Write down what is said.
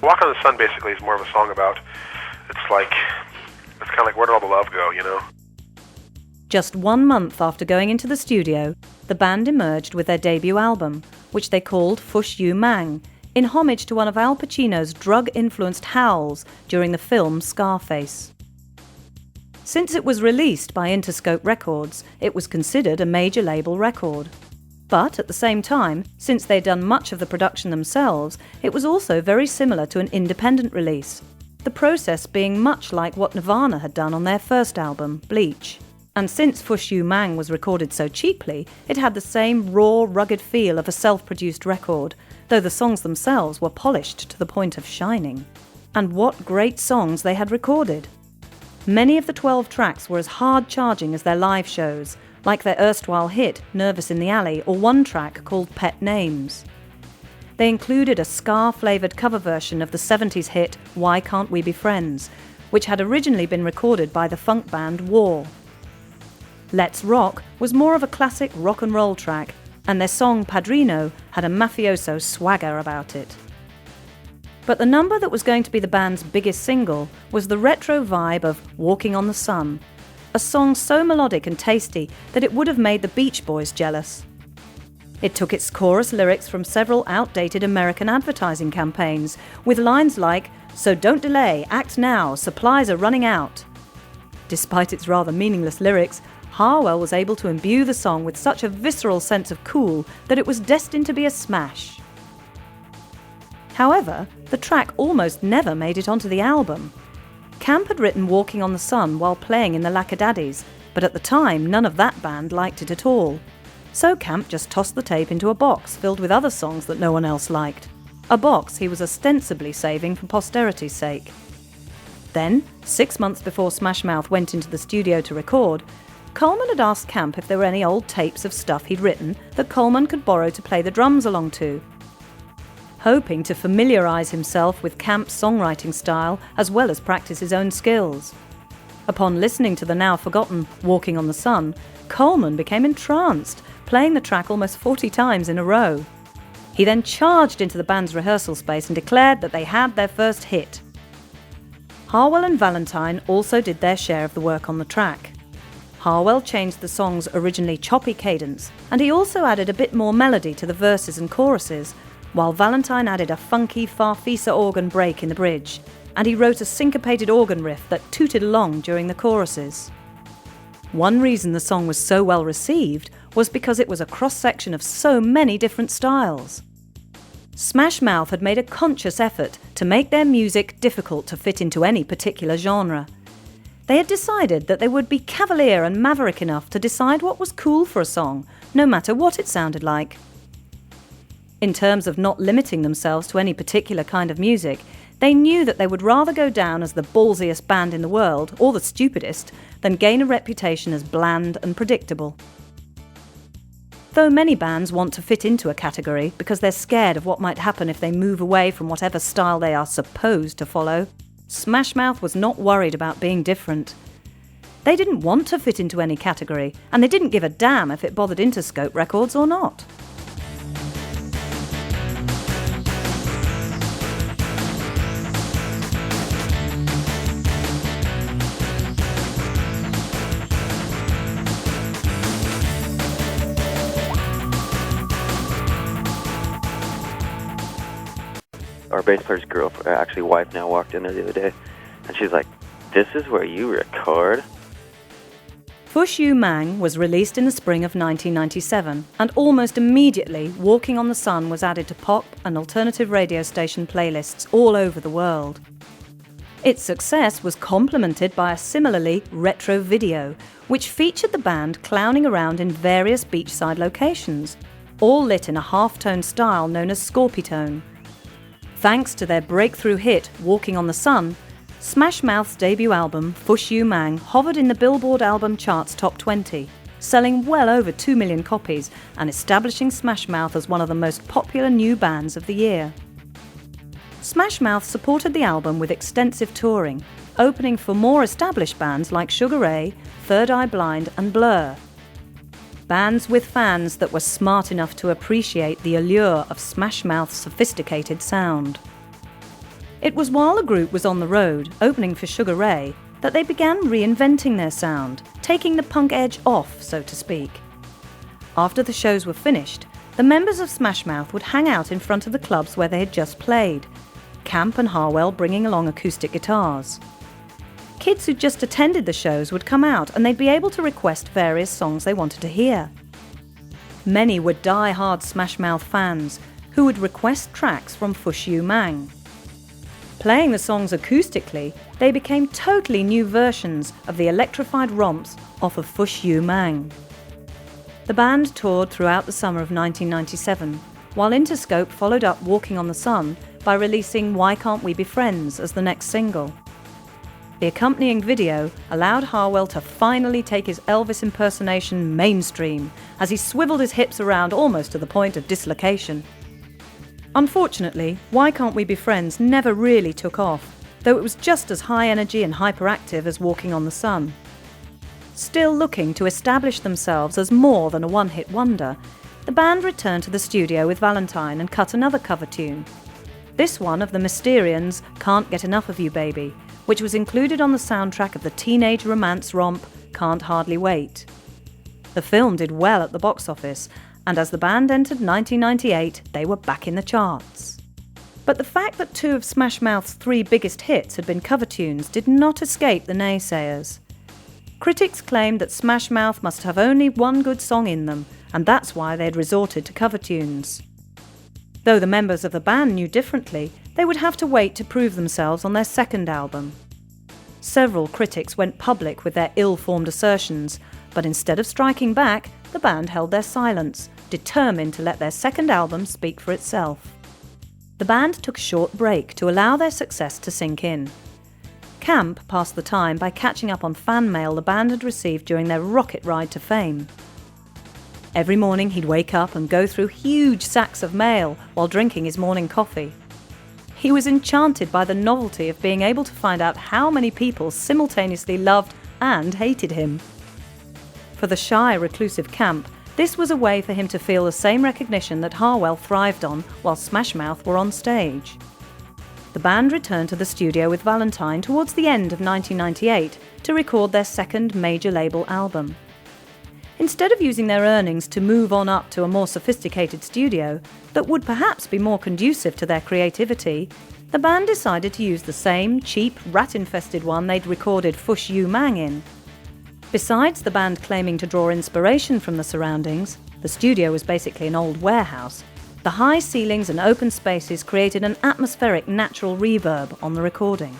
Walk on the Sun basically is more of a song about, it's kind of like where did all the love go, you know? Just 1 month after going into the studio, the band emerged with their debut album, which they called Fush You Mang, in homage to one of Al Pacino's drug-influenced howls during the film Scarface. Since it was released by Interscope Records, it was considered a major label record. But at the same time, since they'd done much of the production themselves, it was also very similar to an independent release, the process being much like what Nirvana had done on their first album, Bleach. And since Fush You Mang was recorded so cheaply, it had the same raw, rugged feel of a self-produced record, though the songs themselves were polished to the point of shining. And what great songs they had recorded! Many of the 12 tracks were as hard-charging as their live shows, like their erstwhile hit, Nervous in the Alley, or one track called Pet Names. They included a ska-flavoured cover version of the 70s hit Why Can't We Be Friends, which had originally been recorded by the funk band War. Let's Rock was more of a classic rock and roll track, and their song Padrino had a mafioso swagger about it. But the number that was going to be the band's biggest single was the retro vibe of Walking on the Sun, a song so melodic and tasty that it would have made the Beach Boys jealous. It took its chorus lyrics from several outdated American advertising campaigns, with lines like, "So don't delay, act now, supplies are running out." Despite its rather meaningless lyrics, Harwell was able to imbue the song with such a visceral sense of cool that it was destined to be a smash. However, the track almost never made it onto the album. Camp had written Walking on the Sun while playing in the Lackadaddies, but at the time none of that band liked it at all. So Camp just tossed the tape into a box filled with other songs that no one else liked. A box he was ostensibly saving for posterity's sake. Then, 6 months before Smash Mouth went into the studio to record, Coleman had asked Camp if there were any old tapes of stuff he'd written that Coleman could borrow to play the drums along to. Hoping to familiarise himself with Camp's songwriting style as well as practice his own skills. Upon listening to the now forgotten Walking on the Sun, Coleman became entranced, playing the track almost 40 times in a row. He then charged into the band's rehearsal space and declared that they had their first hit. Harwell and Valentine also did their share of the work on the track. Harwell changed the song's originally choppy cadence, and he also added a bit more melody to the verses and choruses, while Valentine added a funky Farfisa organ break in the bridge, and he wrote a syncopated organ riff that tooted along during the choruses. One reason the song was so well received was because it was a cross-section of so many different styles. Smash Mouth had made a conscious effort to make their music difficult to fit into any particular genre. They had decided that they would be cavalier and maverick enough to decide what was cool for a song, no matter what it sounded like. In terms of not limiting themselves to any particular kind of music, they knew that they would rather go down as the ballsiest band in the world, or the stupidest, than gain a reputation as bland and predictable. Though many bands want to fit into a category because they're scared of what might happen if they move away from whatever style they are supposed to follow, Smash Mouth was not worried about being different. They didn't want to fit into any category, and they didn't give a damn if it bothered Interscope Records or not. Our bass player's actually wife now, walked in there the other day, and she's like, "This is where you record?" Fush You Mang was released in the spring of 1997, and almost immediately Walking on the Sun was added to pop and alternative radio station playlists all over the world. Its success was complemented by a similarly retro video, which featured the band clowning around in various beachside locations, all lit in a half-tone style known as Scorpitone. Thanks to their breakthrough hit, Walking on the Sun, Smash Mouth's debut album, Fush You Mang, hovered in the Billboard album charts top 20, selling well over 2 million copies and establishing Smash Mouth as one of the most popular new bands of the year. Smash Mouth supported the album with extensive touring, opening for more established bands like Sugar Ray, Third Eye Blind and Blur. Bands with fans that were smart enough to appreciate the allure of Smash Mouth's sophisticated sound. It was while the group was on the road, opening for Sugar Ray, that they began reinventing their sound, taking the punk edge off, so to speak. After the shows were finished, the members of Smash Mouth would hang out in front of the clubs where they had just played, Camp and Harwell bringing along acoustic guitars. Kids who just attended the shows would come out and they'd be able to request various songs they wanted to hear. Many were die-hard Smash Mouth fans who would request tracks from Fush You Mang. Playing the songs acoustically, they became totally new versions of the electrified romps off of Fush You Mang. The band toured throughout the summer of 1997, while Interscope followed up Walking on the Sun by releasing Why Can't We Be Friends as the next single. The accompanying video allowed Harwell to finally take his Elvis impersonation mainstream as he swiveled his hips around almost to the point of dislocation. Unfortunately, Why Can't We Be Friends never really took off, though it was just as high energy and hyperactive as Walking on the Sun. Still looking to establish themselves as more than a one-hit wonder, the band returned to the studio with Valentine and cut another cover tune. This one of the Mysterians' Can't Get Enough of You Baby, which was included on the soundtrack of the teenage romance romp Can't Hardly Wait. The film did well at the box office, and as the band entered 1998, they were back in the charts. But the fact that two of Smash Mouth's three biggest hits had been cover tunes did not escape the naysayers. Critics claimed that Smash Mouth must have only one good song in them, and that's why they had resorted to cover tunes. Though the members of the band knew differently, they would have to wait to prove themselves on their second album. Several critics went public with their ill-formed assertions, but instead of striking back, the band held their silence, determined to let their second album speak for itself. The band took a short break to allow their success to sink in. Camp passed the time by catching up on fan mail the band had received during their rocket ride to fame. Every morning he'd wake up and go through huge sacks of mail while drinking his morning coffee. He was enchanted by the novelty of being able to find out how many people simultaneously loved and hated him. For the shy, reclusive Camp, this was a way for him to feel the same recognition that Harwell thrived on while Smash Mouth were on stage. The band returned to the studio with Valentine towards the end of 1998 to record their second major label album. Instead of using their earnings to move on up to a more sophisticated studio that would perhaps be more conducive to their creativity, the band decided to use the same cheap, rat-infested one they'd recorded Fush You Mang in. Besides the band claiming to draw inspiration from the surroundings, the studio was basically an old warehouse. The high ceilings and open spaces created an atmospheric natural reverb on the recording.